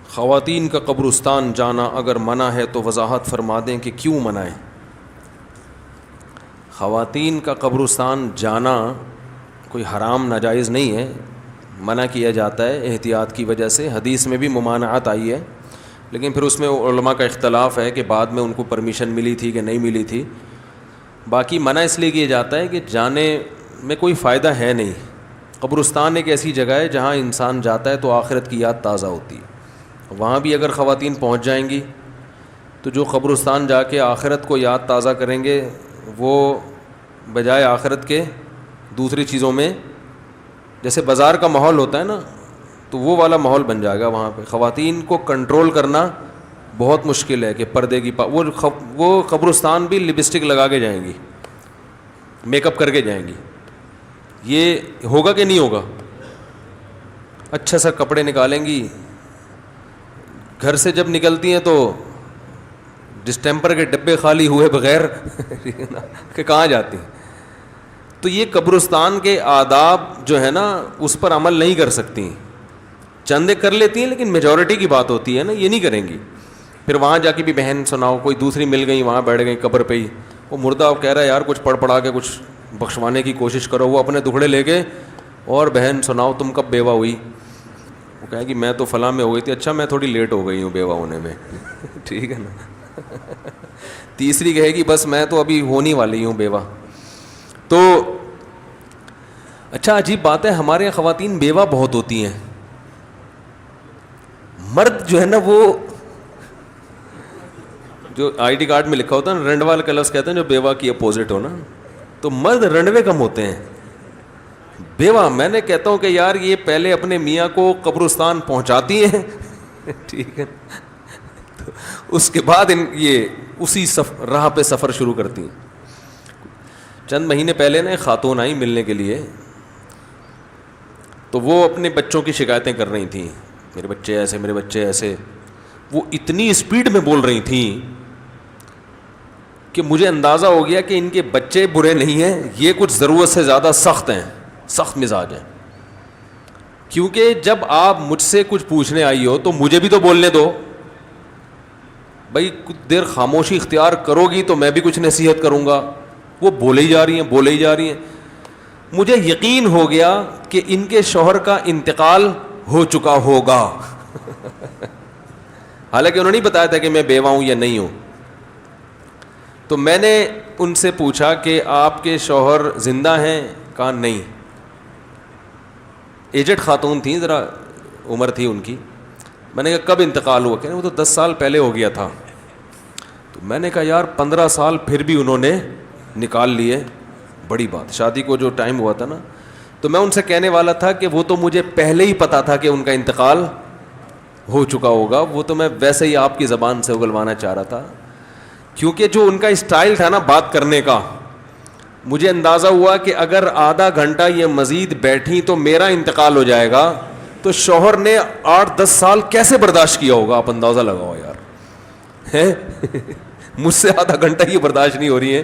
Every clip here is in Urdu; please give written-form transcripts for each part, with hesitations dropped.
خواتین کا قبرستان جانا اگر منع ہے تو وضاحت فرما دیں کہ کیوں منع ہے؟ خواتین کا قبرستان جانا کوئی حرام ناجائز نہیں ہے، منع کیا جاتا ہے احتیاط کی وجہ سے، حدیث میں بھی ممانعت آئی ہے، لیکن پھر اس میں علماء کا اختلاف ہے کہ بعد میں ان کو پرمیشن ملی تھی کہ نہیں ملی تھی۔ باقی منع اس لیے کیا جاتا ہے کہ جانے میں کوئی فائدہ ہے نہیں۔ قبرستان ایک ایسی جگہ ہے جہاں انسان جاتا ہے تو آخرت کی یاد تازہ ہوتی ہے، وہاں بھی اگر خواتین پہنچ جائیں گی تو جو قبرستان جا کے آخرت کو یاد تازہ کریں گے وہ بجائے آخرت کے دوسری چیزوں میں، جیسے بازار کا ماحول ہوتا ہے نا، تو وہ والا ماحول بن جائے گا وہاں پہ۔ خواتین کو کنٹرول کرنا بہت مشکل ہے کہ پردے کی وہ قبرستان بھی لپسٹک لگا کے جائیں گی، میک اپ کر کے جائیں گی، یہ ہوگا کہ نہیں ہوگا؟ اچھا سا کپڑے نکالیں گی، گھر سے جب نکلتی ہیں تو ڈسٹیمپر کے ڈبے خالی ہوئے بغیر کہ کہاں جاتی ہیں؟ تو یہ قبرستان کے آداب جو ہے نا اس پر عمل نہیں کر سکتی، چندے کر لیتی ہیں لیکن میجورٹی کی بات ہوتی ہے نا، یہ نہیں کریں گی۔ پھر وہاں جا کے بھی بہن سناؤ، کوئی دوسری مل گئی وہاں بیٹھ گئی قبر پہ ہی، وہ مردہ کہہ رہا ہے یار کچھ پڑھ پڑھا کے کچھ بخشوانے کی کوشش کرو، وہ اپنے دکھڑے لے کے، اور بہن سناؤ تم کب بیوہ ہوئی؟ وہ کہے گی میں تو فلاں میں ہو گئی تھی، اچھا میں تھوڑی لیٹ ہو گئی ہوں بیوہ ہونے میں ٹھیک ہے نا۔ تیسری کہے گی بس میں تو ابھی ہونے والی ہوں بیوہ۔ تو اچھا عجیب بات ہے، ہمارے یہاں خواتین بیوہ بہت ہوتی ہیں، مرد جو ہے نا وہ جو آئی ڈی کارڈ میں لکھا ہوتا ہے نا رنڈوال کا لفظ کہتے ہیں جو بیوہ کی اپوزٹ ہو نا، تو مرد رنڈوے کم ہوتے ہیں، بیوہ میں نے کہتا ہوں کہ یار یہ پہلے اپنے میاں کو قبرستان پہنچاتی ہیں ٹھیک ہے، تو اس کے بعد یہ اسی راہ پہ سفر شروع کرتی ہیں۔ چند مہینے پہلے نا ایک خاتون آئی ملنے کے لیے، تو وہ اپنے بچوں کی شکایتیں کر رہی تھیں، میرے بچے ایسے میرے بچے ایسے، وہ اتنی اسپیڈ میں بول رہی تھیں کہ مجھے اندازہ ہو گیا کہ ان کے بچے برے نہیں ہیں، یہ کچھ ضرورت سے زیادہ سخت ہیں، سخت مزاج ہیں۔ کیونکہ جب آپ مجھ سے کچھ پوچھنے آئی ہو تو مجھے بھی تو بولنے دو بھائی، کچھ دیر خاموشی اختیار کرو گی تو میں بھی کچھ نصیحت کروں گا۔ وہ بولے ہی جا رہی ہیں بولے ہی جا رہی ہیں، مجھے یقین ہو گیا کہ ان کے شوہر کا انتقال ہو چکا ہوگا حالانکہ انہوں نے نہیں بتایا تھا کہ میں بیوہ ہوں یا نہیں ہوں۔ تو میں نے ان سے پوچھا کہ آپ کے شوہر زندہ ہیں؟ کہا نہیں۔ ایجڈ خاتون تھیں، ذرا عمر تھی ان کی۔ میں نے کہا کب انتقال ہوا؟ کہ وہ تو 10 سال پہلے ہو گیا تھا۔ تو میں نے کہا یار 15 سال پھر بھی انہوں نے نکال لیے، بڑی بات، شادی کو جو ٹائم ہوا تھا نا۔ تو میں ان سے کہنے والا تھا کہ وہ تو مجھے پہلے ہی پتا تھا کہ ان کا انتقال ہو چکا ہوگا، وہ تو میں ویسے ہی آپ کی زبان سے اگلوانا چاہ رہا تھا، کیونکہ جو ان کا اسٹائل تھا نا بات کرنے کا، مجھے اندازہ ہوا کہ اگر آدھا گھنٹہ یہ مزید بیٹھی تو میرا انتقال ہو جائے گا، تو شوہر نے 8-10 سال کیسے برداشت کیا ہوگا؟ آپ اندازہ لگاؤ یار ہے مجھ سے آدھا گھنٹہ یہ برداشت نہیں ہو رہی ہے،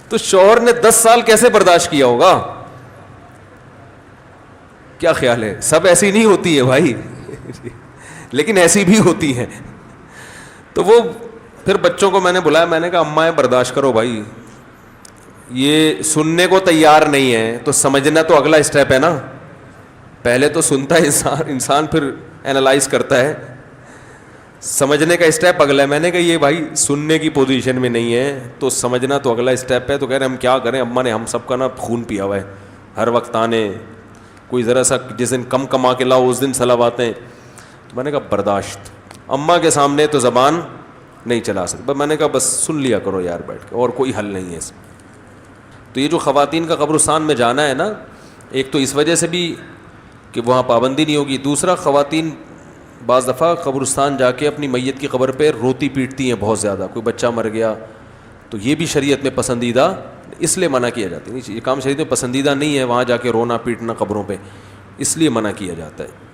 تو شوہر نے 10 سال کیسے برداشت کیا ہوگا؟ کیا خیال ہے؟ سب ایسی نہیں ہوتی ہے بھائی لیکن ایسی بھی ہوتی ہیں۔ تو وہ پھر بچوں کو میں نے بلایا، میں نے کہا اماں برداشت کرو بھائی، یہ سننے کو تیار نہیں ہے تو سمجھنا تو اگلا اسٹیپ ہے نا، پہلے تو سنتا ہے انسان پھر اینالائز کرتا ہے، سمجھنے کا اسٹیپ اگلا ہے۔ میں نے کہا یہ بھائی سننے کی پوزیشن میں نہیں ہے تو سمجھنا تو اگلا اسٹیپ ہے۔ تو کہہ رہے ہم کیا کریں اماں نے ہم سب کا نا خون پیا ہوا ہے، ہر وقت آنے، کوئی ذرا سا جس دن کم کما کے لاؤ اس دن صلواتیں۔ تو میں نے کہا برداشت، اماں کے سامنے تو زبان نہیں چلا سکتا۔ میں نے کہا بس سن لیا کرو یار بیٹھ کے، اور کوئی حل نہیں ہے اس میں۔ تو یہ جو خواتین کا قبرستان میں جانا ہے نا، ایک تو اس وجہ سے بھی کہ وہاں پابندی نہیں ہوگی، دوسرا خواتین بعض دفعہ قبرستان جا کے اپنی میت کی قبر پہ روتی پیٹتی ہیں بہت زیادہ، کوئی بچہ مر گیا تو یہ بھی شریعت میں پسندیدہ اس لیے منع کیا جاتا ہے، یہ کام شریعت میں پسندیدہ نہیں ہے، وہاں جا کے رونا پیٹنا قبروں پہ، اس لیے منع کیا جاتا ہے۔